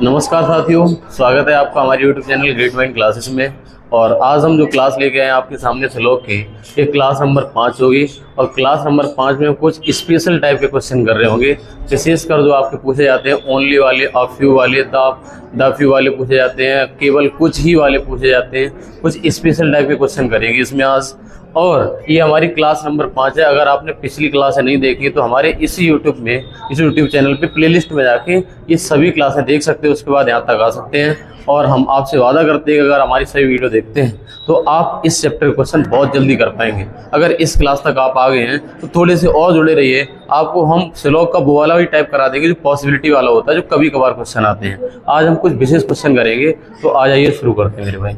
नमस्कार साथियों, स्वागत है आपका हमारे YouTube channel great mind classes में। और आज हम जो क्लास लेके आए हैं आपके सामने श्लोक की, ये क्लास नंबर 5 होगी। और क्लास नंबर 5 में कुछ स्पेशल टाइप के क्वेश्चन कर रहे होंगे, विशेषकर जो आपके पूछे जाते हैं ओनली वाले, अ फ्यू वाले, द फ्यू वाले पूछे जाते हैं, केवल कुछ ही वाले पूछे जाते हैं। कुछ स्पेशल टाइप के क्वेश्चन करेंगे इसमें आज। और ये हमारी क्लास नंबर 5 है। अगर आपने पिछली क्लासें नहीं देखी तो हमारे इस यूट्यूब चैनल पे प्लेलिस्ट में जाके ये सभी क्लासें देख सकते हो, उसके बाद यहाँ तक आ सकते हैं। और हम आपसे वादा करते हैं कि अगर हमारी सभी वीडियो देखते हैं तो आप इस चैप्टर के क्वेश्चन बहुत जल्दी कर पाएंगे। अगर इस क्लास तक आप आ गए हैं तो थोड़े से और जुड़े रहिए, आपको हम श्लोक का वो वाला भी टाइप करा देंगे जो पॉसिबिलिटी वाला होता है, जो कभी कभार क्वेश्चन आते हैं। आज हम कुछ विशेष क्वेश्चन करेंगे, तो आ जाइए शुरू करते हैं मेरे भाई।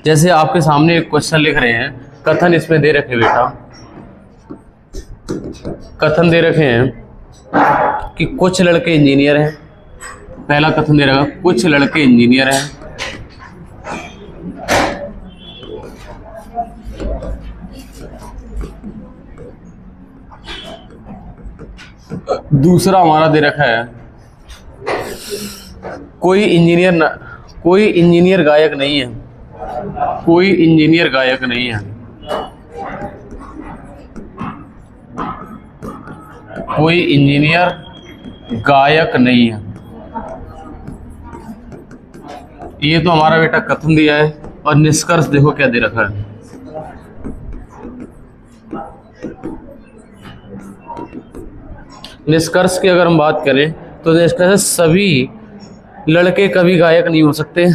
जैसे आपके सामने एक क्वेश्चन लिख रहे हैं, कथन इसमें दे रखे बेटा, कथन दे रखे हैं कि कुछ लड़के इंजीनियर हैं। पहला कथन दे रखा, कुछ लड़के इंजीनियर हैं। दूसरा हमारा दे रखा है कोई इंजीनियर गायक नहीं है। कोई इंजीनियर गायक नहीं है। कोई इंजीनियर गायक नहीं है। ये तो हमारा बेटा कथन दिया है। और निष्कर्ष देखो क्या दे रखा है। निष्कर्ष की अगर हम बात करें तो निष्कर्ष सभी लड़के कभी गायक नहीं हो सकते।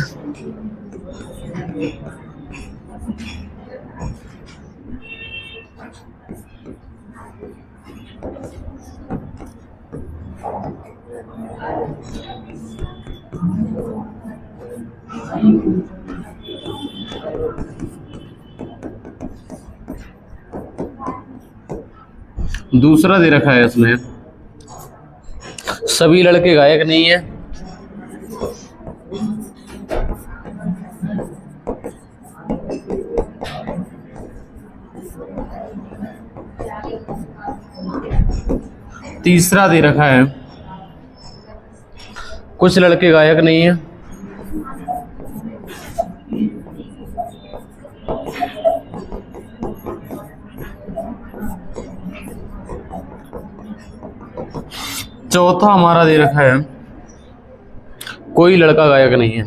दूसरा दे रखा है इसमें, सभी लड़के गायक नहीं है। तीसरा दे रखा है कुछ लड़के गायक नहीं है। चौथा हमारा दे रखा है कोई लड़का गायक नहीं है।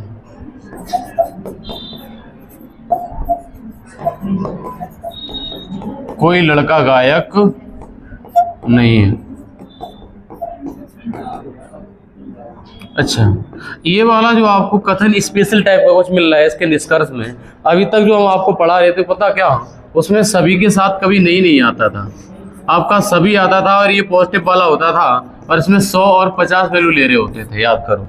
कोई लड़का गायक नहीं है। अच्छा, ये वाला जो आपको कथन स्पेशल टाइप का कुछ मिल रहा है इसके निष्कर्ष में, अभी तक जो हम आपको पढ़ा रहे थे, पता क्या, उसमें सभी के साथ कभी नहीं आता था। आपका सभी आता था और ये पॉजिटिव वाला होता था, और इसमें 100 और 50 वैल्यू ले रहे होते थे, याद करो।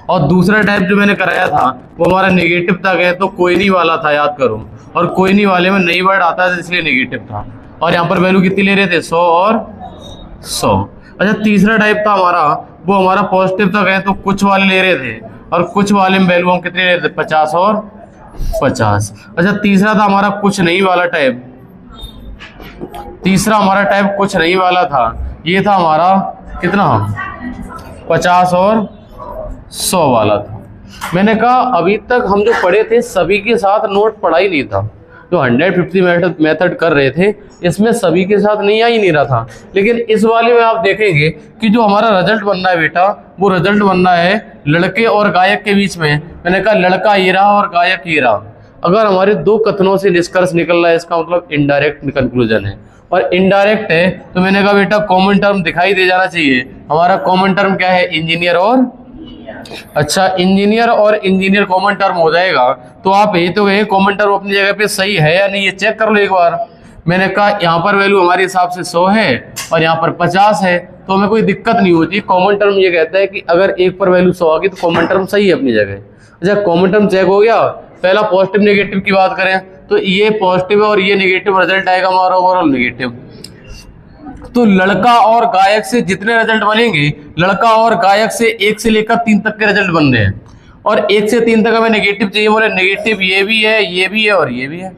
और दूसरा टाइप जो मैंने कराया था वो हमारा नेगेटिव तक है, तो कोई नहीं वाला था, याद करो। और कोई नहीं वाले में नई वर्ड आता था इसलिए नेगेटिव था। और यहाँ पर वैल्यू कितनी ले रहे थे, 100 और 100। अच्छा, तीसरा टाइप था हमारा, वो हमारा पॉजिटिव तक है, तो कुछ वाले ले रहे थे, और कुछ वाले में वैल्यू हम कितने ले रहे थे, 50 और 50। अच्छा, तीसरा था हमारा कुछ नहीं वाला टाइप। तीसरा हमारा टाइप कुछ नहीं वाला था, ये था हमारा कितना, 50 और 100 वाला था। मैंने कहा अभी तक हम जो पढ़े थे सभी के साथ नोट पढ़ा ही नहीं था। जो 150 मेथड कर रहे थे इसमें सभी के साथ नहीं आ ही नहीं रहा था। लेकिन इस वाले में आप देखेंगे कि जो हमारा रिजल्ट बनना है बेटा, वो रिजल्ट बनना है लड़के और गायक के बीच में। मैंने कहा लड़का ये रहा और गायक ये रहा। अगर हमारे दो कथनों से निष्कर्ष निकल रहा है, इसका मतलब इनडायरेक्ट कंक्लूजन है। और इनडायरेक्ट है तो मैंने कहा बेटा कॉमन टर्म दिखाई दे जाना चाहिए। हमारा कॉमन टर्म क्या है, इंजीनियर और, अच्छा, इंजीनियर और इंजीनियर कॉमन टर्म हो जाएगा। तो आप ये तो कहें कॉमन टर्म अपनी जगह पे सही है या नहीं, ये चेक कर लो एक बार। मैंने कहा यहाँ पर वैल्यू हमारे हिसाब से 100 है और यहाँ पर 50 है, तो हमें कोई दिक्कत नहीं होती। कॉमन टर्म ये कहता है कि अगर एक पर वैल्यू 100 आ गई तो कॉमन टर्म सही है अपनी जगह। अच्छा, कॉमन टर्म चेक हो गया। पहला पॉजिटिव नेगेटिव की बात करें तो ये पॉजिटिव है और ये नेगेटिव, रिजल्ट आएगा हमारा ओवरऑल नेगेटिव। तो लड़का और गायक से जितने रिजल्ट बनेंगे, लड़का और गायक से 1 से लेकर 3 तक के रिजल्ट बन रहे हैं। और 1 से 3 तक हमें नेगेटिव चाहिए, बोले नेगेटिव ये भी है, ये भी है और ये भी है।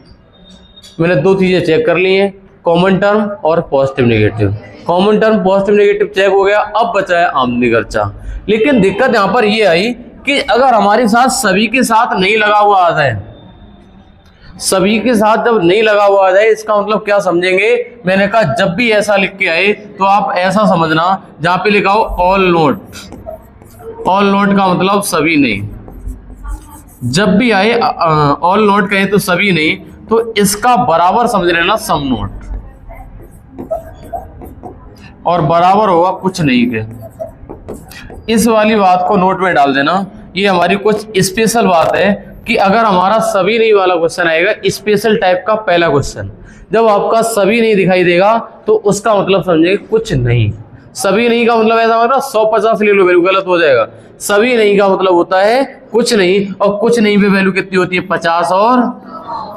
मैंने दो चीजें चेक कर ली हैं, कॉमन टर्म और positive negative. Common term positive negative check हो गया, अब बचा है आमदनी खर्चा। लेकिन दिक्कत यहां पर यह आई कि अगर हमारे साथ सभी के साथ नहीं लगा हुआ आ जाए, सभी के साथ जब नहीं लगा हुआ आ जाए, इसका मतलब क्या समझेंगे? मैंने कहा जब भी ऐसा लिख के आए तो आप ऐसा समझना, जहां पे लिखा हो ऑल नोट, ऑल नोट का मतलब सभी नहीं। जब भी आए ऑल नोट कहें तो सभी नहीं, तो इसका बराबर समझ लेना सम नोट, और बराबर होगा कुछ नहीं के। इस वाली बात को नोट में डाल देना। ये हमारी कुछ स्पेशल बात है कि अगर हमारा सभी नहीं वाला क्वेश्चन आएगा, स्पेशल टाइप का पहला क्वेश्चन, जब आपका सभी नहीं दिखाई देगा तो उसका मतलब समझेंगे कुछ नहीं। सभी नहीं का मतलब ऐसा मतलब 150 ले लो, वैल्यू गलत हो जाएगा। सभी नहीं का मतलब होता है कुछ नहीं, और कुछ नहीं पे वैल्यू कितनी होती है? 50 और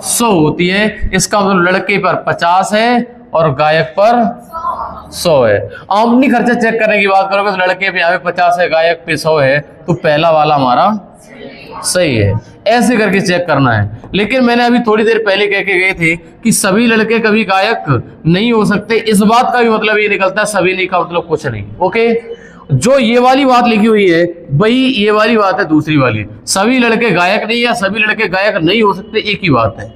100 होती है। इसका मतलब लड़के पर 50 है और गायक पर 100 है। आमदनी खर्चा चेक करने की बात करोगे तो लड़के पे यहाँ पे 50 है, गायक पे 100 है, तो पहला वाला हमारा सही है। ऐसे करके चेक करना है। लेकिन मैंने अभी थोड़ी देर पहले कह के गए थे कि सभी लड़के कभी गायक नहीं हो सकते। इस बात का भी मतलब ये निकलता है सभी नहीं का मतलब कुछ नहीं। ओके, जो ये वाली बात लिखी हुई है वही ये वाली बात है दूसरी वाली। सभी लड़के गायक नहीं या सभी लड़के गायक नहीं हो सकते, एक ही बात है।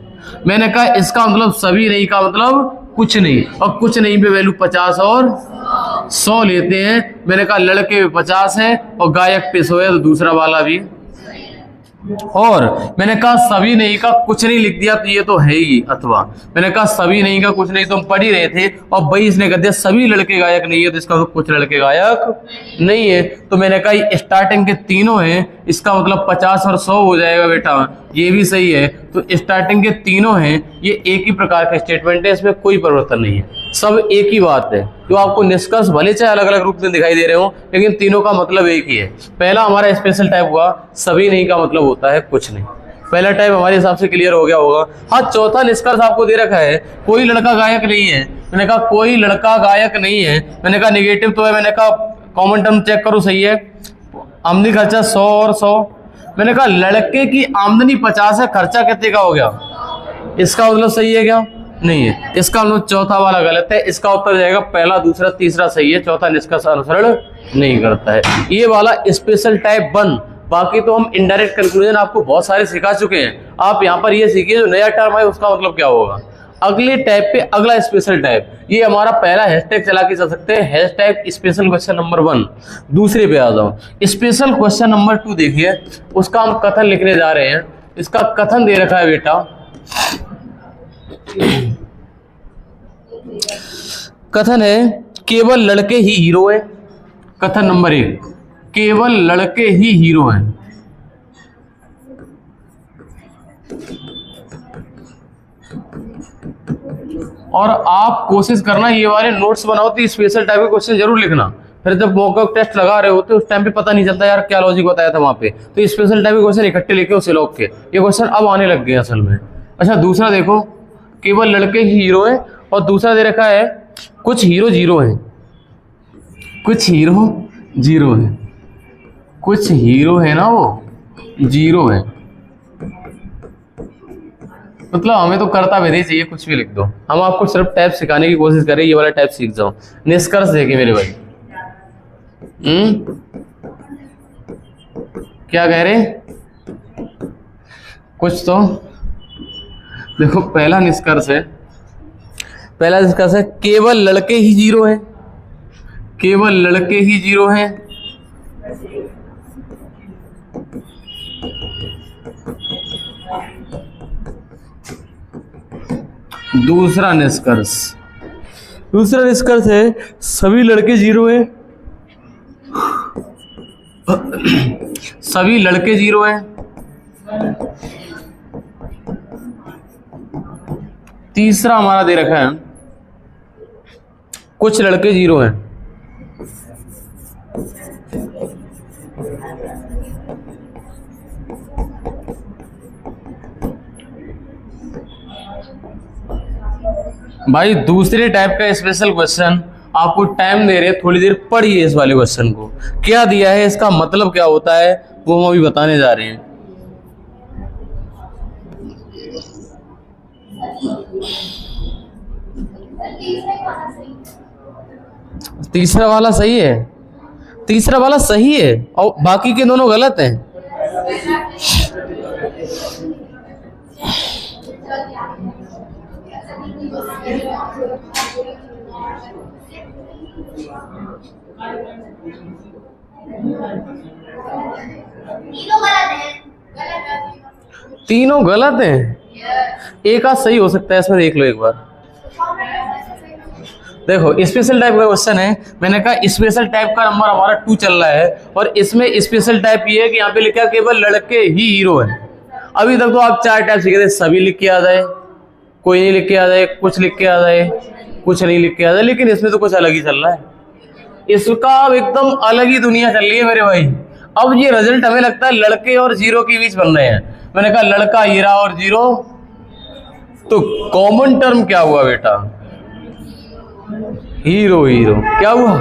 मैंने कहा इसका मतलब सभी नहीं का मतलब कुछ नहीं, और कुछ नहीं पे वैल्यू 50 और 100 लेते हैं। मैंने कहा लड़के पे 50 है और गायक पे 100 है, तो दूसरा वाला भी। और मैंने कहा सभी नहीं का कुछ नहीं लिख दिया तो ये तो है ही अथवा। मैंने कहा सभी नहीं का कुछ नहीं तो हम पढ़ ही रहे थे, और भाई इसने कह दिया सभी लड़के गायक नहीं है, तो इसका तो कुछ लड़के गायक नहीं है। तो मैंने कहा ये स्टार्टिंग के तीनों हैं, इसका मतलब 50 और 100 हो जाएगा बेटा, ये भी सही है। तो स्टार्टिंग के तीनों हैं, ये एक ही प्रकार का स्टेटमेंट है, इसमें कोई परिवर्तन नहीं है, सब एक ही बात है। जो आपको निष्कर्ष भले चाहे अलग अलग रूप में दिखाई दे रहे हो, लेकिन तीनों का मतलब एक ही है। पहला हमारा स्पेशल टाइप हुआ, सभी नहीं का मतलब होता है कुछ नहीं। पहला टाइप हमारे हिसाब से क्लियर हो गया होगा। हाँ, चौथा निष्कर्ष आपको दे रखा है, कोई लड़का गायक नहीं है। मैंने कहा कोई लड़का गायक नहीं है, मैंने कहा नेगेटिव तो है, मैंने कहा कॉमन टर्म चेक करो सही है। आमदनी खर्चा 100 और 100, मैंने कहा लड़के की आमदनी 50 है, खर्चा कितने का हो गया? इसका मतलब सही है क्या? नहीं है। इसका मतलब चौथा वाला गलत है। इसका उत्तर जाएगा पहला, दूसरा, तीसरा सही है, चौथा निष्कर्ष अनुसरण नहीं करता है। ये वाला स्पेशल टाइप 1। बाकी तो हम इनडायरेक्ट कंक्लूजन आपको बहुत सारे सिखा चुके हैं। आप यहाँ पर ये सीखिए जो नया टर्म है उसका मतलब क्या होगा। अगले टाइप पे अगला स्पेशल टाइप, ये हमारा पहला हैशटैग चला के चल सकते हैं, हैशटैग स्पेशल क्वेश्चन नंबर 1। दूसरे पे आ जाओ, स्पेशल क्वेश्चन नंबर 2 देखिए, उसका हम कथन लिखने जा रहे हैं। इसका कथन दे रखा है बेटा, कथन है केवल लड़के ही हीरो हैं। कथन नंबर 1, केवल लड़के ही हीरो हैं। और आप कोशिश करना ये वाले नोट्स बनाओ तो स्पेशल टाइप के क्वेश्चन जरूर लिखना। फिर जब मॉक टेस्ट लगा रहे होते उस टाइम पे पता नहीं चलता यार क्या लॉजिक बताया था वहां पे, तो स्पेशल टाइप के क्वेश्चन इकट्ठे लिखे उसे लॉक के। ये क्वेश्चन अब आने लग गए असल में। अच्छा, दूसरा देखो, केवल लड़के ही हीरो हैं, और दूसरा दे रखा है कुछ हीरो जीरो हैं। कुछ हीरो जीरो है, कुछ हीरो है ना वो जीरो है। मतलब हमें तो करता भी नहीं चाहिए, कुछ भी लिख दो। हम आपको सिर्फ टाइप सिखाने की कोशिश करें, ये वाला टाइप सीख जाओ। निष्कर्ष देखिए मेरे भाई, क्या कह रहे? कुछ तो देखो, पहला निष्कर्ष है, पहला निष्कर्ष है केवल लड़के ही जीरो हैं। केवल लड़के ही जीरो हैं। दूसरा निष्कर्ष, दूसरा निष्कर्ष है सभी लड़के जीरो हैं। सभी लड़के जीरो हैं। तीसरा हमारा दे रखा है कुछ लड़के जीरो हैं। भाई दूसरे टाइप का स्पेशल क्वेश्चन आपको टाइम दे रहे, थोड़ी देर पढ़िए इस वाले क्वेश्चन को, क्या दिया है, इसका मतलब क्या होता है, वो हम अभी बताने जा रहे हैं। तीसरा वाला सही है, तीसरा वाला सही है और बाकी के दोनों गलत हैं। तीनों गलत हैं, एक आध सही हो सकता है इसमें, देख लो एक बार। देखो स्पेशल टाइप का क्वेश्चन है, मैंने कहा स्पेशल टाइप का नंबर हमारा 2 चल रहा है और इसमें स्पेशल टाइप ये है कि यहाँ पे लिखा केवल लड़के ही हीरो हैं। अभी तक तो आप 4 टाइप सीखे थे, सभी लिख के आ जाए, कोई नहीं लिख के आ जाए, कुछ लिख के आ जाए, कुछ नहीं लिख के आ जाए, लेकिन इसमें तो कुछ अलग ही चल रहा है। इसका अब एकदम अलग ही दुनिया चल रही है मेरे भाई। अब ये रिजल्ट हमें लगता है लड़के और जीरो के बीच बन रहे हैं। मैंने कहा लड़का हीरा और जीरो, तो कॉमन टर्म क्या हुआ बेटा? Hero hero. क्या हुआ?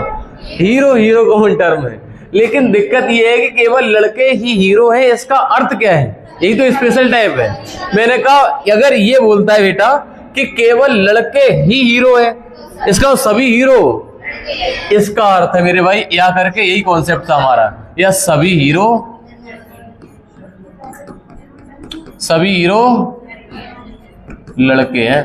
हीरो हीरो कॉमन टर्म है। लेकिन दिक्कत ये है कि केवल लड़के ही हीरो हैं, इसका अर्थ क्या है? यही तो स्पेशल टाइप है। मैंने कहा अगर ये बोलता है बेटा कि केवल लड़के ही हीरो है, इसका सभी हीरो, इसका अर्थ है मेरे भाई या करके यही कॉन्सेप्ट था हमारा, या सभी हीरो, सभी हीरो लड़के हैं।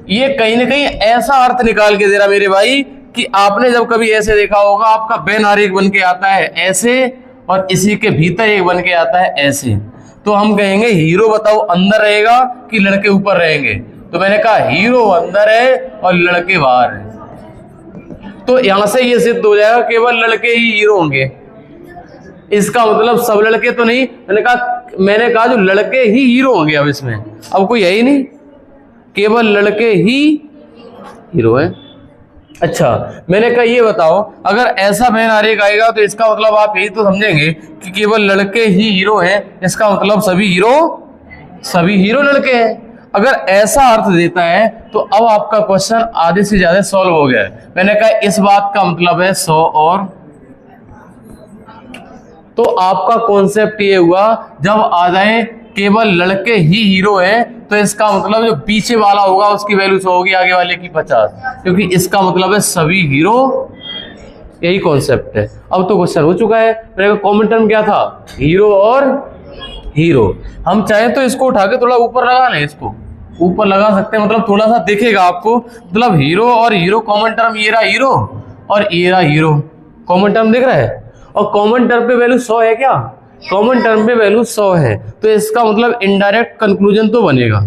ये कहीं ना कहीं ऐसा अर्थ निकाल के दे रहा मेरे भाई कि आपने जब कभी ऐसे देखा होगा, आपका बैनर एक बन के आता है ऐसे और इसी के भीतर एक बन के आता है ऐसे, तो हम कहेंगे हीरो बताओ अंदर रहेगा कि लड़के ऊपर रहेंगे? तो मैंने कहा हीरो अंदर है और लड़के बाहर है। तो यहां से ये सिद्ध हो जाएगा केवल लड़के ही हीरो होंगे। इसका मतलब सब लड़के तो नहीं, मैंने कहा जो लड़के ही हीरो होंगे। अब इसमें अब कोई है ही नहीं, केवल लड़के ही हीरो है। अच्छा, मैंने कहा ये बताओ अगर ऐसा बैन आरेख आएगा तो इसका मतलब आप यही तो समझेंगे कि केवल लड़के ही हीरो हैं, इसका मतलब सभी हीरो लड़के हैं। अगर ऐसा अर्थ देता है तो अब आपका क्वेश्चन आधे से ज्यादा सॉल्व हो गया है। मैंने कहा इस बात का मतलब है 100 और, तो आपका कॉन्सेप्ट ये हुआ जब आ जाए केवल लड़के ही हीरो हैं तो इसका मतलब जो पीछे वाला होगा उसकी वैल्यू 100 होगी, आगे वाले की 50, क्योंकि इसका मतलब है सभी हीरो। यही कॉन्सेप्ट है। अब तो क्वेश्चन हो चुका है। मेरे कॉमन टर्म क्या था? हीरो और हीरो। हम चाहे तो इसको उठा के थोड़ा ऊपर लगा लें, इसको ऊपर लगा सकते हैं, मतलब थोड़ा सा दिखेगा आपको। मतलब हीरो और हीरो कॉमन टर्म, ये रहा हीरो और ये रहा हीरो, कॉमन टर्म दिख रहा है। और कॉमन टर्म पे वैल्यू 100 है क्या? कॉमन टर्म पे वैल्यू 100 है, तो इसका मतलब इनडायरेक्ट कंक्लूजन तो बनेगा,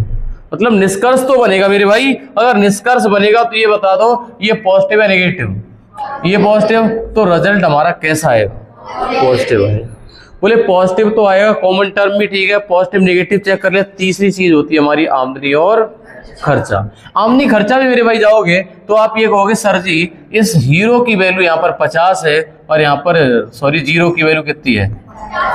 मतलब निष्कर्ष तो बनेगा मेरे भाई। अगर निष्कर्ष बनेगा तो ये बता दो ये पॉजिटिव है नेगेटिव? ये पॉजिटिव, तो रिजल्ट हमारा कैसा आएगा? पॉजिटिव है। बोले पॉजिटिव तो आएगा, कॉमन टर्म भी ठीक है, पॉजिटिव नेगेटिव चेक कर ले। तीसरी चीज होती है हमारी आमदनी और खर्चा। आमदनी खर्चा भी मेरे भाई जाओगे तो आप ये कहोगे सर जी इस हीरो की वैल्यू यहाँ पर 50 है और यहाँ पर सॉरी जीरो की वैल्यू कितनी है?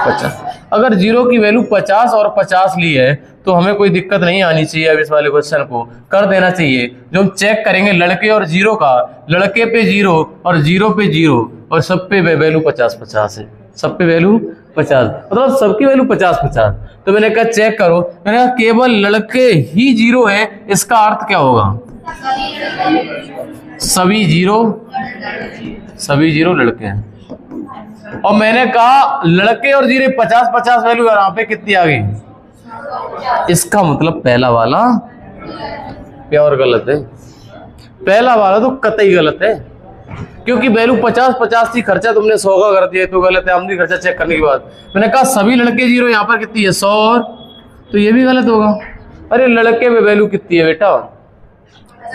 50। अगर जीरो की वैल्यू 50 और 50 ली है तो हमें कोई दिक्कत नहीं आनी चाहिए। अब इस वाले क्वेश्चन को कर देना चाहिए। जो हम चेक करेंगे लड़के और जीरो का, लड़के पे जीरो और जीरो पे जीरो और सब पे वैल्यू 50-50 है, सब पे वैल्यू 50, मतलब सबकी वैल्यू 50-50। तो मैंने कहा चेक करो, मैंने कहा केवल लड़के ही जीरो है, इसका अर्थ क्या होगा? सभी जीरो लड़के हैं। और मैंने कहा लड़के और जीरो 50-50 वैल्यू यहाँ पे कितनी आ गई? इसका मतलब पहला वाला प्योर गलत है, पहला वाला तो कतई गलत है, क्योंकि वैल्यू 50-50 थी, खर्चा तुमने 100 का कर दिया तो गलत है। आमदनी खर्चा चेक करने के बाद मैंने कहा सभी लड़के जीरो, यहाँ पर कितनी है? 100 और, तो ये भी गलत होगा। अरे लड़के में वैल्यू कितनी है बेटा?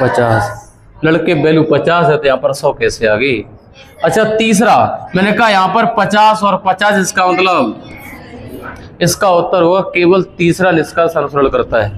50। लड़के वैल्यू 50 है तो यहाँ पर 100 कैसे आ गई? अच्छा तीसरा, मैंने कहा यहाँ पर 50 और 50, इसका मतलब इसका उत्तर होगा केवल तीसरा निष्कर्ष अनुसरण करता है।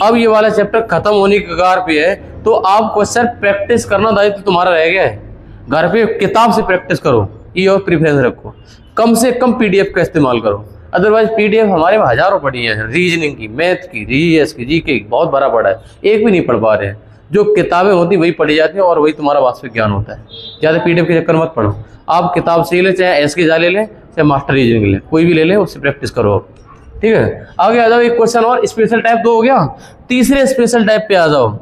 अब ये वाला चैप्टर खत्म होने के कगार पे है, तो आप क्वेश्चन प्रैक्टिस करना दायित्व तुम्हारा रह गया है। घर पे किताब से प्रैक्टिस करो, ये और प्रिफरेंस रखो, कम से कम पीडीएफ का इस्तेमाल करो। अदरवाइज पीडीएफ हमारे में हजारों पड़ी है, रीजनिंग की, मैथ की, जीएस की, जीके की, बहुत भरा पड़ा है, एक भी नहीं पढ़ पा रहे हैं। जो किताबें होती वही पढ़ी जाती है और वही तुम्हारा वास्तविक ज्ञान होता है। ज़्यादा पीडीएफ के चक्कर मत पढ़ो, आप किताब से ले, चाहे एस के जा ले, चाहे मास्टर रीजनिंग ले, कोई भी ले ले, उससे प्रैक्टिस करो। ठीक है, आगे आ जाओ, एक क्वेश्चन और, स्पेशल टाइप 2 हो गया, तीसरे स्पेशल टाइप पे आ जाओ।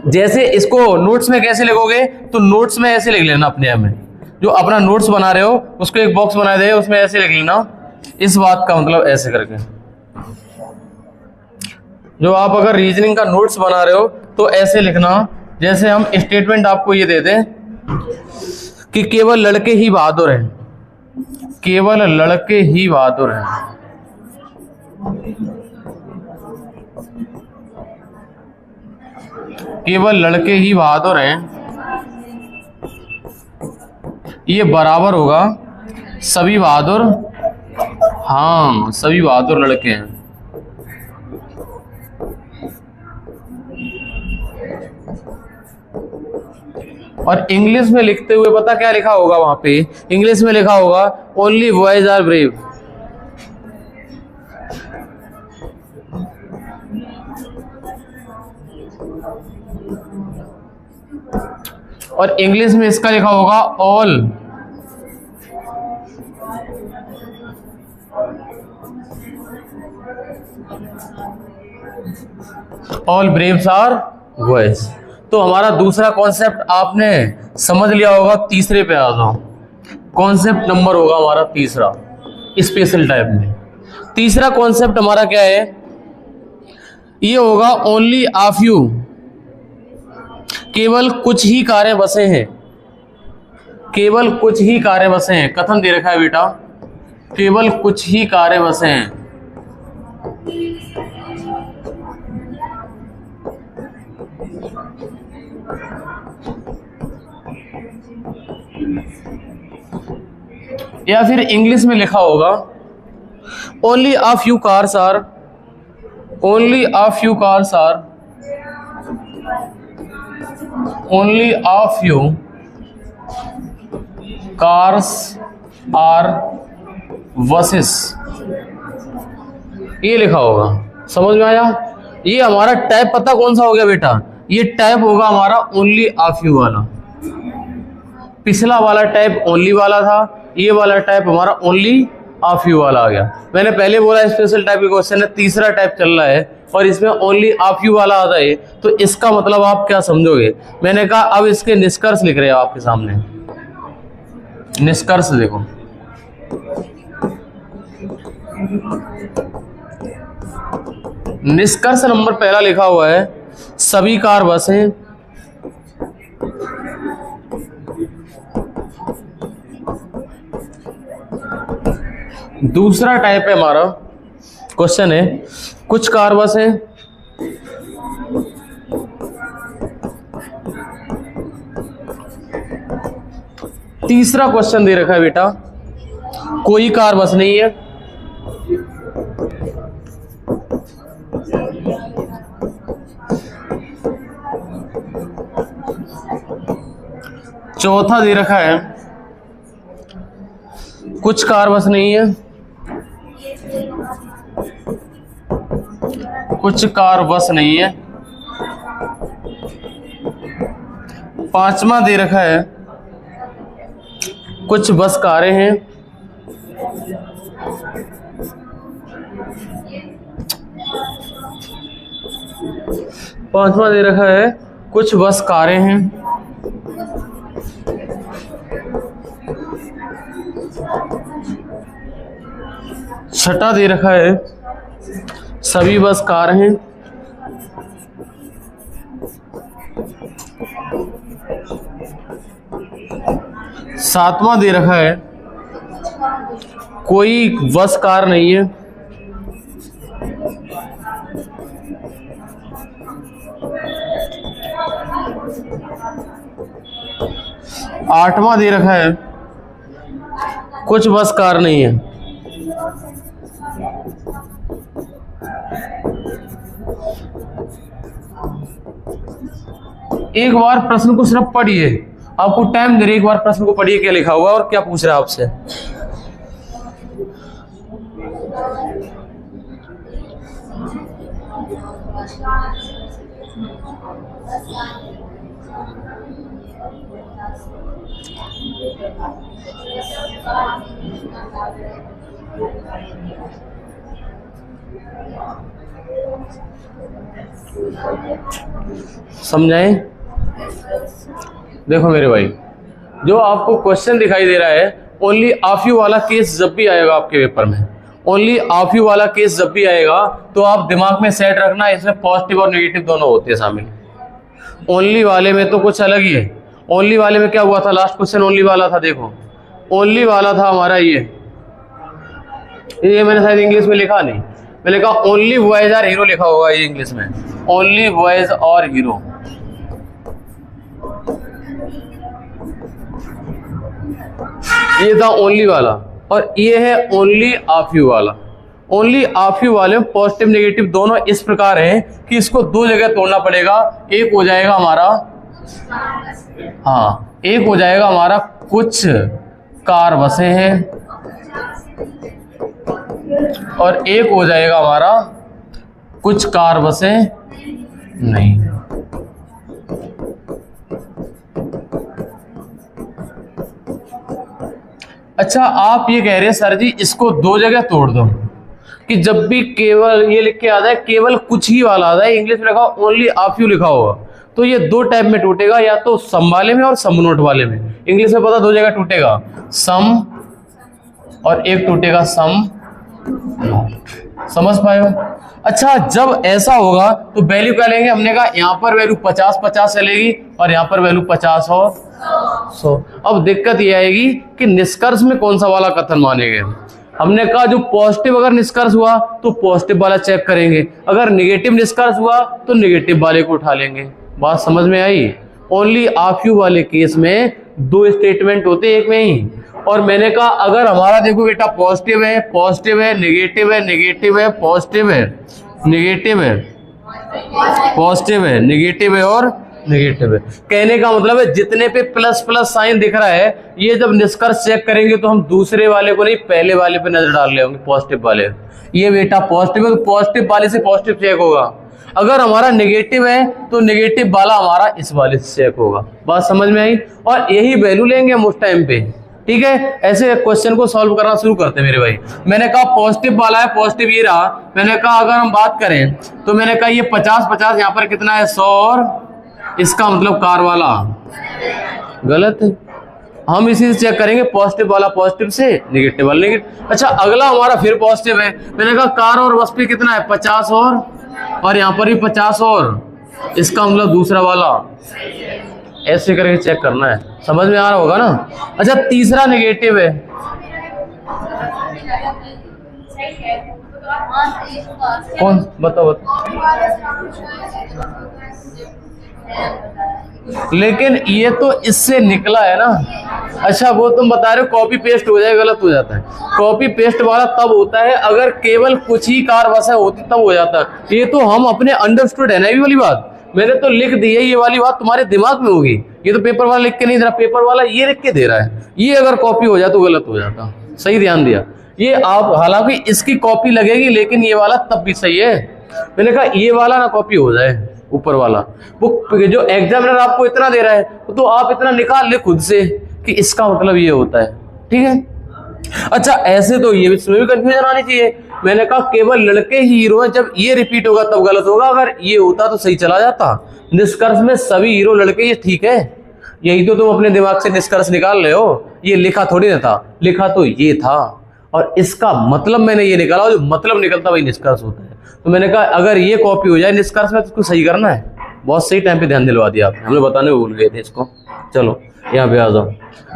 जैसे इसको नोट्स में कैसे लिखोगे, तो नोट्स में ऐसे लिख लेना अपने आप में, जो अपना नोट्स बना रहे हो उसको एक बॉक्स बना दे, उसमें ऐसे लिख लेना, इस बात का मतलब ऐसे करके। जो आप अगर रीजनिंग का नोट्स बना रहे हो तो ऐसे लिखना, जैसे हम स्टेटमेंट आपको ये दे दें कि केवल लड़के ही बहादुर हैं, केवल लड़के ही बहादुर हैं, केवल लड़के ही बहादुर हैं, ये बराबर होगा सभी बहादुर, हाँ सभी बहादुर लड़के हैं। और इंग्लिश में लिखते हुए पता क्या लिखा होगा वहां पे, इंग्लिश में लिखा होगा ओनली बॉयज आर ब्रेव, और इंग्लिश में इसका लिखा होगा ऑल ब्रेव्स आर बॉयज। तो हमारा दूसरा कॉन्सेप्ट आपने समझ लिया होगा, तीसरे पे आ जाओ। कॉन्सेप्ट नंबर होगा हमारा तीसरा स्पेशल टाइप में। तीसरा कॉन्सेप्ट हमारा क्या है, ये होगा ओनली आ फ्यू, केवल कुछ ही कारें बसे हैं, केवल कुछ ही कारें बसे हैं। कथन दे रखा है बेटा, केवल कुछ ही कारें बसे हैं। या फिर इंग्लिश में लिखा होगा only a few cars are, only a few cars are, only a few cars are buses, ये लिखा होगा। समझ में आया? ये हमारा टाइप पता कौन सा हो गया बेटा, ये टाइप होगा हमारा ओनली अ फ्यू वाला। पिछला वाला टाइप ओनली वाला था, ये वाला टाइप हमारा ओनली अ फ्यू वाला आ गया। मैंने पहले बोला स्पेशल टाइप के क्वेश्चन है, तीसरा टाइप चल रहा है और इसमें ओनली अ फ्यू वाला आता है, तो इसका मतलब आप क्या समझोगे? मैंने कहा अब इसके निष्कर्ष लिख रहे हैं आपके सामने। निष्कर्ष देखो, निष्कर्ष नंबर पहला लिखा हुआ है सभी कार बसें दूसरा टाइप है हमारा क्वेश्चन है कुछ कार बसें तीसरा क्वेश्चन दे रखा है बेटा कोई कार बस नहीं है। चौथा दे रखा है कुछ कार बस नहीं है, कुछ कार बस नहीं है। पांचवा दे रखा है कुछ बस कारें हैं। पांचवा दे रखा है कुछ बस कारें हैं। छठा दे रखा है सभी बस कार हैं। सातवां दे रखा है कोई बस कार नहीं है। आठवां दे रखा है कुछ बस कार नहीं है। एक बार प्रश्न को सिर्फ पढ़िए, आपको टाइम दे रही, एक बार प्रश्न को पढ़िए क्या लिखा हुआ और क्या पूछ रहा है आपसे। समझाएं? देखो मेरे भाई, जो आपको क्वेश्चन दिखाई दे रहा है, ओनली ऑफ यू वाला केस जब भी आएगा आपके पेपर में, ओनली ऑफ यू वाला केस जब भी आएगा तो आप दिमाग में सेट रखना, इसमें पॉजिटिव और नेगेटिव दोनों होते हैं शामिल। ओनली वाले में तो कुछ अलग ही है। ओनली वाले में क्या हुआ था, लास्ट क्वेश्चन ओनली वाला था। देखो ओनली वाला था हमारा ये मैंने शायद इंग्लिश में लिखा नहीं, मैंने कहा ओनली बॉयज आर हीरो लिखा होगा ये इंग्लिश में, ओनली बॉयज और हीरो। ये था ओनली वाला, और ये है ओनली ऑफ यू वाला। ओनली ऑफ यू वाले में पॉजिटिव नेगेटिव दोनों इस प्रकार है कि इसको दो जगह तोड़ना पड़ेगा। एक हो जाएगा हमारा, हाँ एक हो जाएगा हमारा कुछ कार बसें हैं, और एक हो जाएगा हमारा कुछ कार बसें नहीं। अच्छा आप ये कह रहे हैं सर जी इसको दो जगह तोड़ दो, कि जब भी केवल ये लिख के आता है केवल कुछ ही वाला आता है, इंग्लिश में लिखा ओनली ऑफ यू लिखा होगा, तो ये दो टाइप में टूटेगा, या तो सम वाले में और सम नोट वाले में। इंग्लिश में पता दो जगह टूटेगा, सम और एक टूटेगा सम नोट। समझ पाए हो? अच्छा जब ऐसा होगा तो वैल्यू क्या लेंगे, हमने कहा यहाँ पर वैल्यू 50-50 चलेगी और यहाँ पर वैल्यू 50 और 100। अब दिक्कत ये आएगी कि निष्कर्ष में कौन सा वाला कथन मानेंगे। हमने कहा जो पॉजिटिव अगर निष्कर्ष हुआ तो पॉजिटिव वाला चेक करेंगे, अगर नेगेटिव निष्कर्ष हुआ तो नेगेटिव वाले को उठा लेंगे। बात समझ में आई? ओनली ऑफ यू वाले केस में दो स्टेटमेंट होते एक में ही, और मैंने कहा अगर हमारा देखो बेटा पॉजिटिव है नेगेटिव है नेगेटिव है पॉजिटिव है नेगेटिव है पॉजिटिव है नेगेटिव है और नेगेटिव है, कहने का मतलब है जितने पे प्लस प्लस साइन दिख रहा है ये जब निष्कर्ष चेक करेंगे तो हम दूसरे वाले को नहीं पहले वाले पे नजर डाल रहे होंगे, पॉजिटिव वाले। ये बेटा पॉजिटिव है तो पॉजिटिव वाले से पॉजिटिव चेक होगा, अगर हमारा नेगेटिव है तो नेगेटिव वाला हमारा इस वाले से चेक होगा। बात समझ में आई? और यही वैल्यू लेंगे हम उस टाइम पे। ठीक है, ऐसे क्वेश्चन को सॉल्व करना शुरू करते हैं मेरे भाई। मैंने कहा पॉजिटिव वाला है, पॉजिटिव ये रहा। मैंने कहा अगर हम बात करें तो मैंने कहा ये 50-50 यहाँ पर कितना है 100, और इसका मतलब कार वाला गलत है। हम इसी से चेक करेंगे पॉजिटिव वाला पॉजिटिव से, नेगेटिव वाला नेगेटिव। अच्छा अगला हमारा फिर पॉजिटिव है, मैंने कहा कार और बस पे कितना है 50 और यहाँ पर भी 50 और, इसका मतलब दूसरा वाला। ऐसे करके चेक करना है, समझ में आ रहा होगा ना। अच्छा तीसरा नेगेटिव है, कौन बताओ लेकिन ये तो इससे निकला है ना। अच्छा वो तुम बता रहे हो कॉपी पेस्ट हो जाए, गलत हो जाता है। कॉपी पेस्ट वाला तब होता है अगर केवल कुछ ही कार बसें होती तब हो जाता है। ये तो हम अपने अंडरस्टूड है ना, ये वाली बात मैंने तो लिख दी है, ये वाली बात तुम्हारे दिमाग में होगी। ये तो पेपर वाला लिख के नहीं दे रहा, पेपर वाला ये लिख के दे रहा है। ये अगर कॉपी हो जाए तो गलत हो जाता। सही ध्यान दिया। ये आप हालांकि इसकी कॉपी लगेगी लेकिन ये वाला तब भी सही है। मैंने कहा ये वाला ना कॉपी हो जाए ऊपर वाला, वो जो एग्जामिनर आपको इतना दे रहा है तो आप इतना निकाल ले खुद से कि इसका मतलब ये होता है। ठीक है। अच्छा ऐसे तो ये इसमें भी कंफ्यूजन आनी चाहिए। मैंने कहा केवल लड़के ही हीरो हैं, जब ये रिपीट होगा तब गलत होगा, अगर ये होता तो सही चला जाता। निष्कर्ष में सभी हीरो लड़के, ये ठीक है। यही तो तुम अपने दिमाग से निष्कर्ष निकाल रहे हो। ये लिखा थोड़ी ना था, लिखा तो ये था और इसका मतलब मैंने ये निकाला, जो मतलब निकलता वही निष्कर्ष होता है। तो मैंने कहा अगर ये कॉपी हो जाए निष्कर्ष में तो उसको सही करना है। बहुत सही टाइम पे ध्यान दिलवा दिया आपने, हमने बताने भूल गए थे इसको। चलो यहाँ पे आ जाओ।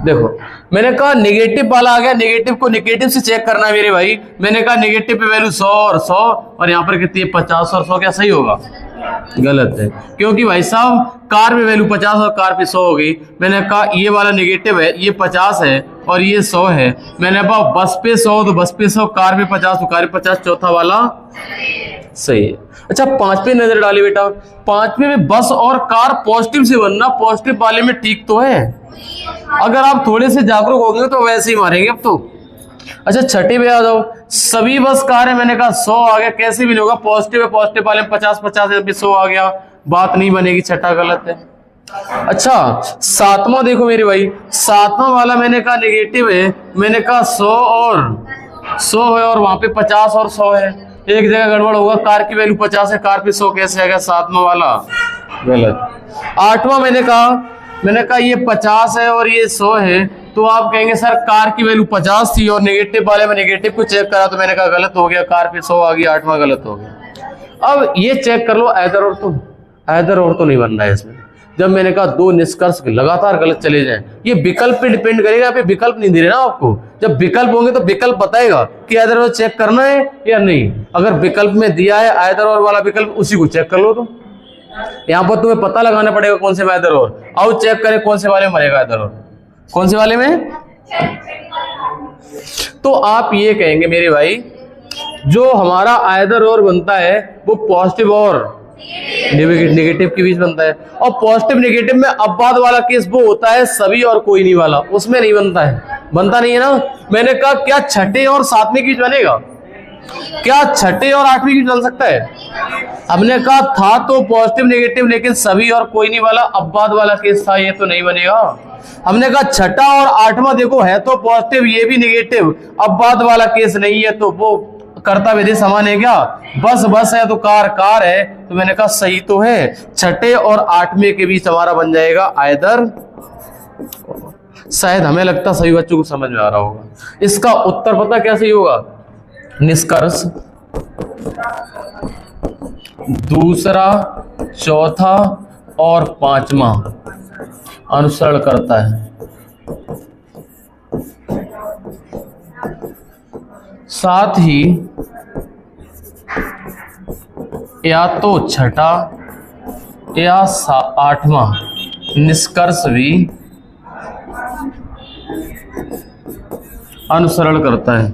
देखो मैंने कहा नेगेटिव वाला आ गया, नेगेटिव को नेगेटिव से चेक करना है मेरे भाई। मैंने कहा नेगेटिव पे वैल्यू 100 और 100 और यहाँ पर कितनी है 50 और 100, क्या सही होगा? गलत है, क्योंकि भाई साहब कार में वैल्यू 50 और कार पे 100 हो गई। मैंने कहा ये वाला नेगेटिव है, ये 50 है और ये 100 है। मैंने कहा बस पे 100 तो बस पे 100, कार पे 50 तो कार पे 50, चौथा वाला सही है। अच्छा पांचवे नजर डाली बेटा, पांचवे में बस और कार पॉजिटिव से बनना, पॉजिटिव वाले में ठीक तो है। अगर आप थोड़े से जागरूक होंगे तो वैसे ही मारेंगे अब तो। अच्छा छठे पे आ जाओ, सभी बस कार है। मैंने कहा 100 आ गया, कैसे भी नहीं होगा, पॉजिटिव है, पॉजिटिव वाले में 50-50 है, 100 आ गया, बात नहीं बनेगी, छठा गलत है। अच्छा सातवां देखो मेरे भाई, सातवां वाला मैंने कहा नेगेटिव है। मैंने कहा 100 और 100 है और वहां पे 50 और 100 है, एक जगह गड़बड़ होगा, कार की वैल्यू 50 है, कार पे 100 कैसे आएगा, 7वां वाला गलत। 8वां मैंने कहा ये 50 है और ये 100 है, तो आप कहेंगे सर कार की वैल्यू 50 थी और नेगेटिव वाले में नेगेटिव को चेक करा तो मैंने कहा गलत हो गया, कार पे 100 आ गया, 8वां गलत हो गया। अब ये चेक कर लो आइदर और तो नहीं बन रहा है इसमें। जब मैंने कहा दो निष्कर्ष लगातार गलत चले जाएं, ये विकल्प पे डिपेंड करेगा, यहाँ पे विकल्प नहीं दे रहे ना आपको। जब विकल्प होंगे तो विकल्प बताएगा कि आइदर और चेक करना है या नहीं। अगर विकल्प में दिया है आइदर और वाला विकल्प, उसी को चेक कर लो। तो यहाँ पर तुम्हें पता लगाना पड़ेगा कौन से में आइदर और, आओ चेक करें कौन से वाले में मरेगा आइदर और, कौन से वाले में। तो आप ये कहेंगे मेरे भाई जो हमारा आइदर और बनता है वो पॉजिटिव और नेगेटिव के बीच बनता है, और पॉजिटिव नेगेटिव में अपवाद वाला केस वो होता है सभी और कोई नहीं वाला, उसमें नहीं बनता है, बनता नहीं है ना। मैंने कहा क्या छठे और सातवें के बीच बनेगा, क्या छठे और आठवीं के बीच बन सकता है। हमने कहा था तो पॉजिटिव नेगेटिव, लेकिन सभी और कोई नहीं वाला अपवाद वाला केस था, ये तो नहीं बनेगा। हमने कहा छठा और आठवां देखो है तो पॉजिटिव, ये भी नेगेटिव, अपवाद वाला केस नहीं है, तो वो कर्ता विधि समान है क्या, बस है तो कार है, तो मैंने कहा सही तो है। छठे और आठवें के बीच हमारा बन जाएगा आइदर। शायद हमें लगता सभी बच्चों को समझ में आ रहा होगा। इसका उत्तर पता क्या सही होगा, निष्कर्ष दूसरा, चौथा और पांचवा अनुसरण करता है। साथ ही या तो छठा या आठवां निष्कर्ष भी अनुसरण करता है।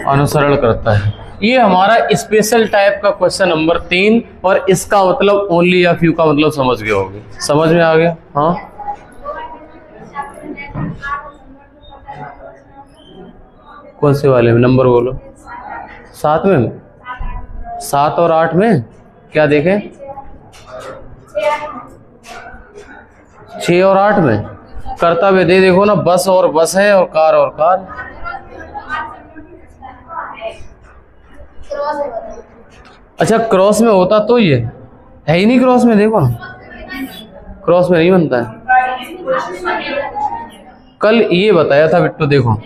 अनुसरण करता है। ये हमारा स्पेशल टाइप का क्वेश्चन नंबर 3, और इसका मतलब ओनली या फ्यू का मतलब समझ गए होगे, समझ में आ गया। हाँ कौन से वाले में नंबर बोलो, 7 में, 7 और 8 में क्या देखें, 6 और 8 में कर्तव्य दे देखो ना, बस और बस है और कार। अच्छा क्रॉस में होता तो ये है ही नहीं, क्रॉस में देखो ना, क्रॉस में नहीं बनता है। कल ये बताया था बिट्टू, देखो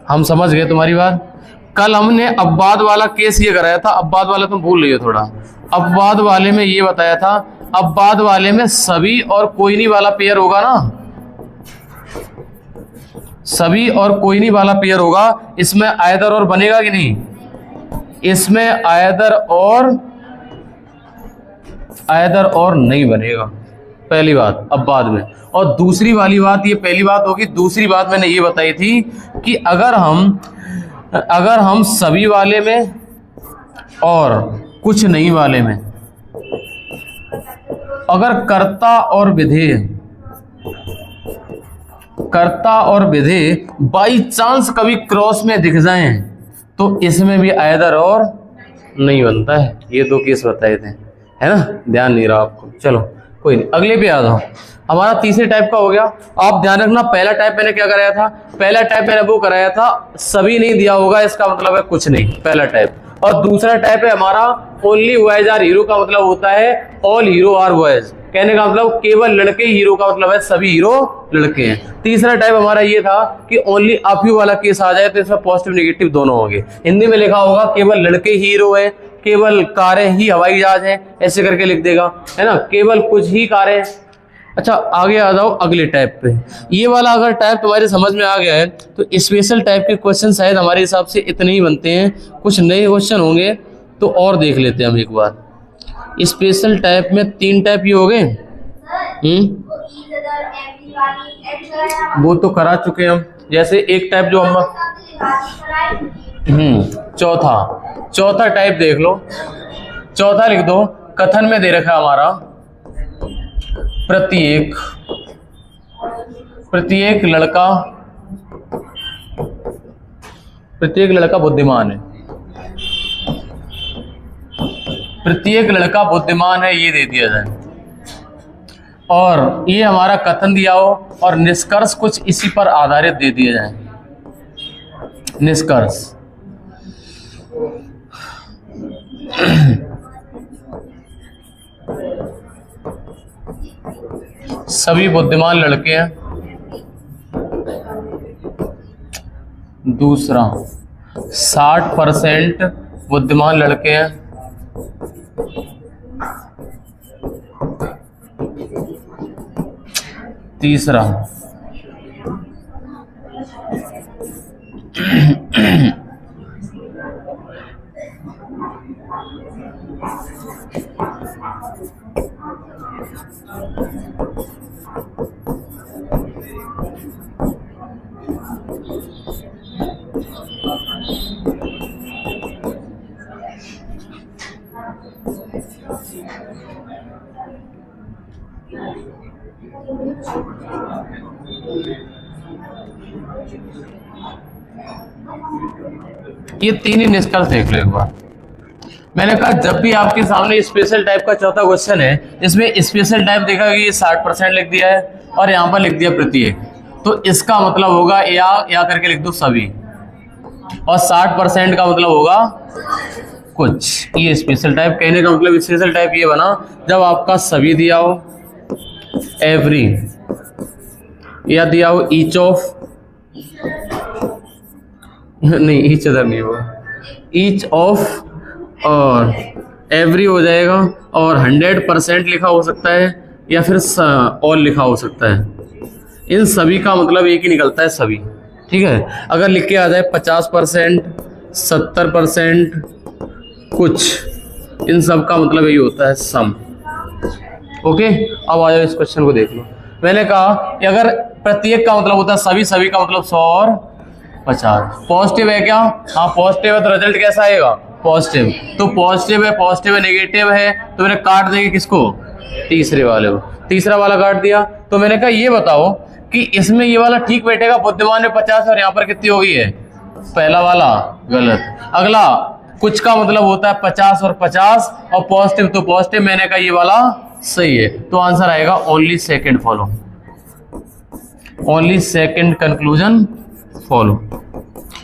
हम समझ गए तुम्हारी बात। कल हमने अपवाद वाला केस ये कराया था, अपवाद वाला तुम भूल रही हो थोड़ा। अपवाद वाले में ये बताया था, अपवाद वाले में सभी और कोई नहीं वाला पेयर होगा ना, सभी और कोई नहीं वाला पेयर होगा। इसमें आइदर और बनेगा कि नहीं, इसमें आइदर और नहीं बनेगा, पहली बात अपवाद में। और दूसरी वाली बात, ये पहली बात होगी, दूसरी बात मैंने ये बताई थी कि अगर हम सभी वाले में और कुछ नहीं वाले में अगर कर्ता और विधेय बाई चांस कभी क्रॉस में दिख जाएं तो इसमें भी आइदर और नहीं बनता है। ये दो केस बताए थे, है ना, ध्यान नहीं रहा आपको। चलो कोई नहीं, अगले पे आ जाओ। हमारा तीसरे टाइप का हो गया। आप ध्यान रखना, पहला टाइप मैंने क्या कराया था, पहला टाइप मैंने वो कराया था सभी नहीं दिया होगा, इसका मतलब है कुछ नहीं, पहला टाइप। और दूसरा टाइप है हमारा ओनली बॉयज आर हीरो, का मतलब होता है ऑल हीरो आर बॉयज, कहने का मतलब केवल लड़के हीरो, का मतलब है सभी हीरो लड़के हैं। तीसरा टाइप हमारा ये था कि ओनली अ फ्यू वाला केस आ जाए तो इसमें पॉजिटिव नेगेटिव दोनों होंगे। हिंदी में लिखा होगा केवल लड़के हीरो है, केवल कारें ही हवाई जहाज हैं, ऐसे करके लिख देगा, है ना, केवल कुछ ही कारें। अच्छा आगे आ जाओ अगले टाइप पे। ये वाला अगर टाइप तुम्हारे समझ में आ गया है तो स्पेशल टाइप के क्वेश्चन शायद हमारे हिसाब से इतने ही बनते हैं, कुछ नए क्वेश्चन होंगे तो और देख लेते हैं हम एक बार। स्पेशल टाइप में 3 टाइप ये हो गए, वो तो करा चुके हम। जैसे एक टाइप जो हम चौथा टाइप देख लो, चौथा लिख दो। कथन में दे रखा है हमारा प्रत्येक लड़का बुद्धिमान है, प्रत्येक लड़का बुद्धिमान है, ये दे दिया जाए। और ये हमारा कथन दिया हो और निष्कर्ष कुछ इसी पर आधारित दे दिया जाए। निष्कर्ष सभी बुद्धिमान लड़के हैं। दूसरा 60% बुद्धिमान लड़के हैं। तीसरा ये तीन ही निष्कर्ष देख लो एक बार। मैंने कहा जब भी आपके सामने स्पेशल टाइप का चौथा क्वेश्चन है, इसमें स्पेशल टाइप देखा कि ये 60% लिख दिया है और यहाँ पर लिख दिया प्रत्येक, तो इसका मतलब होगा या करके लिख दो सभी, और 60% का मतलब होगा कुछ। ये स्पेशल टाइप कहने का मतलब स्पेशल टाइप ये बना जब आपका सभी दिया हो, एवरी, या दिया हो ईच ऑफ, नहीं ईच अदर नहीं होगा, ईच ऑफ और एवरी हो जाएगा, और 100% लिखा हो सकता है या फिर ऑल लिखा हो सकता है। इन सभी का मतलब एक ही निकलता है सभी, ठीक है। अगर लिख के आ जाए 50%, 70%, कुछ, इन सब का मतलब यही होता है सम। ओके, अब आ जाओ इस क्वेश्चन को देख लो। मैंने कहा कि अगर प्रत्येक का मतलब होता है सभी, सभी का मतलब 100 और 50। पॉजिटिव है क्या? हाँ पॉजिटिव है, तो रिजल्ट कैसा आएगा? पॉजिटिव। तो पॉजिटिव है, नेगेटिव है, तो मैंने काट देंगे किसको? तीसरे वाले को। तीसरा वाला काट दिया। तो मैंने कहा ये बताओ कि इसमें ये वाला ठीक बैठेगा, बुद्धिमान में 50 और यहाँ पर कितनी हो गई है? पहला वाला गलत। अगला कुछ का मतलब होता है 50 और 50 और पॉजिटिव, तो पॉजिटिव। मैंने कहा ये वाला सही है, तो आंसर आएगा only second follow, only second conclusion follow.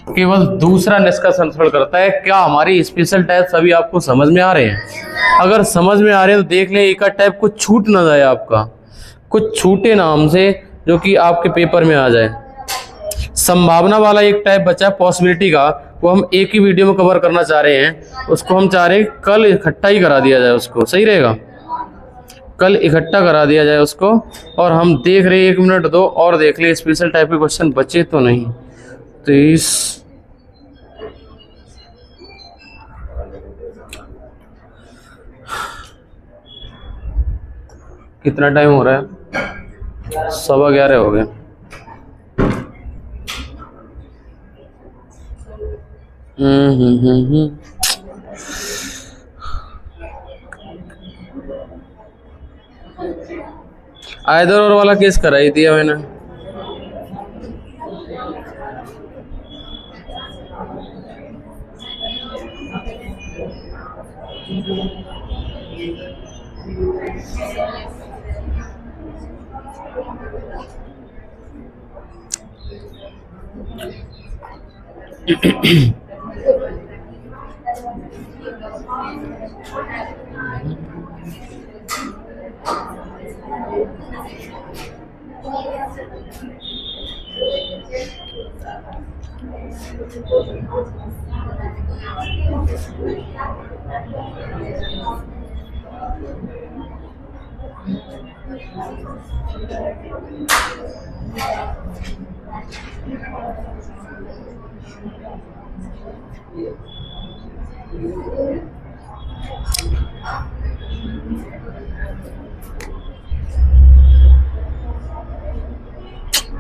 केवल दूसरा निष्कर्ष अनुसरण करता है। क्या हमारी स्पेशल टाइप सभी आपको समझ में आ रहे हैं? अगर समझ में आ रहे हैं तो देख ले, एक टाइप कुछ छूट ना जाए आपका, कुछ छूटे ना हमसे जो कि आपके पेपर में आ जाए। संभावना वाला एक टाइप बचा है पॉसिबिलिटी का, वो हम एक ही वीडियो में कवर करना चाह रहे हैं। उसको हम चाह रहे हैं कल इकट्ठा ही करा दिया जाए, उसको सही रहेगा, कल इकट्ठा करा दिया जाए उसको। और हम देख रहे हैं, 1 मिनट दो और देख ले स्पेशल टाइप के क्वेश्चन बचे तो नहीं। 23 कितना टाइम हो रहा है? 11:15 हो गए। आइदर और वाला केस कराई दिया मैंने।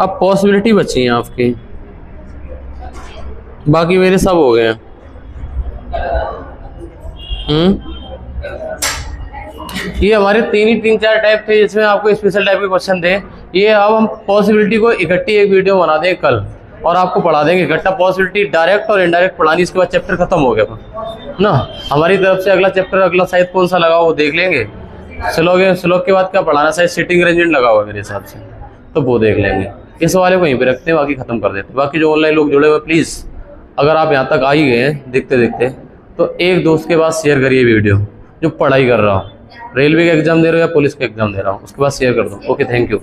अब पॉसिबिलिटी बची है आपकी, बाकी मेरे सब हो गए हैं। ये हमारे 3-4 टाइप थे जिसमें आपको स्पेशल टाइप के क्वेश्चन थे। ये अब हम पॉसिबिलिटी को इकट्ठी एक वीडियो बना देंगे कल और आपको पढ़ा देंगे इकट्ठा पॉसिबिलिटी, डायरेक्ट और इनडायरेक्ट पढ़ानी। इसके बाद चैप्टर खत्म हो गया ना। हमारी तरफ से अगला चैप्टर, अगला शायद कौन सा लगा वो देख लेंगे, स्लोक के बाद क्या पढ़ाना, शायद सिटिंग अरेंजमेंट लगा हुआ है मेरे हिसाब से, तो वो देख लेंगे। इस वाले को यहीं पे रखते हैं, बाकी खत्म कर देते हैं। बाकी जो ऑनलाइन लोग जुड़े हुए, प्लीज़ अगर आप यहाँ तक आ ही गए हैं देखते देखते, तो एक दोस्त के पास शेयर करिए वीडियो, जो पढ़ाई कर रहा हो, रेलवे का एग्जाम दे रहे हो या पुलिस का एग्जाम दे रहा हो, उसके बाद शेयर कर दो। Okay, thank you.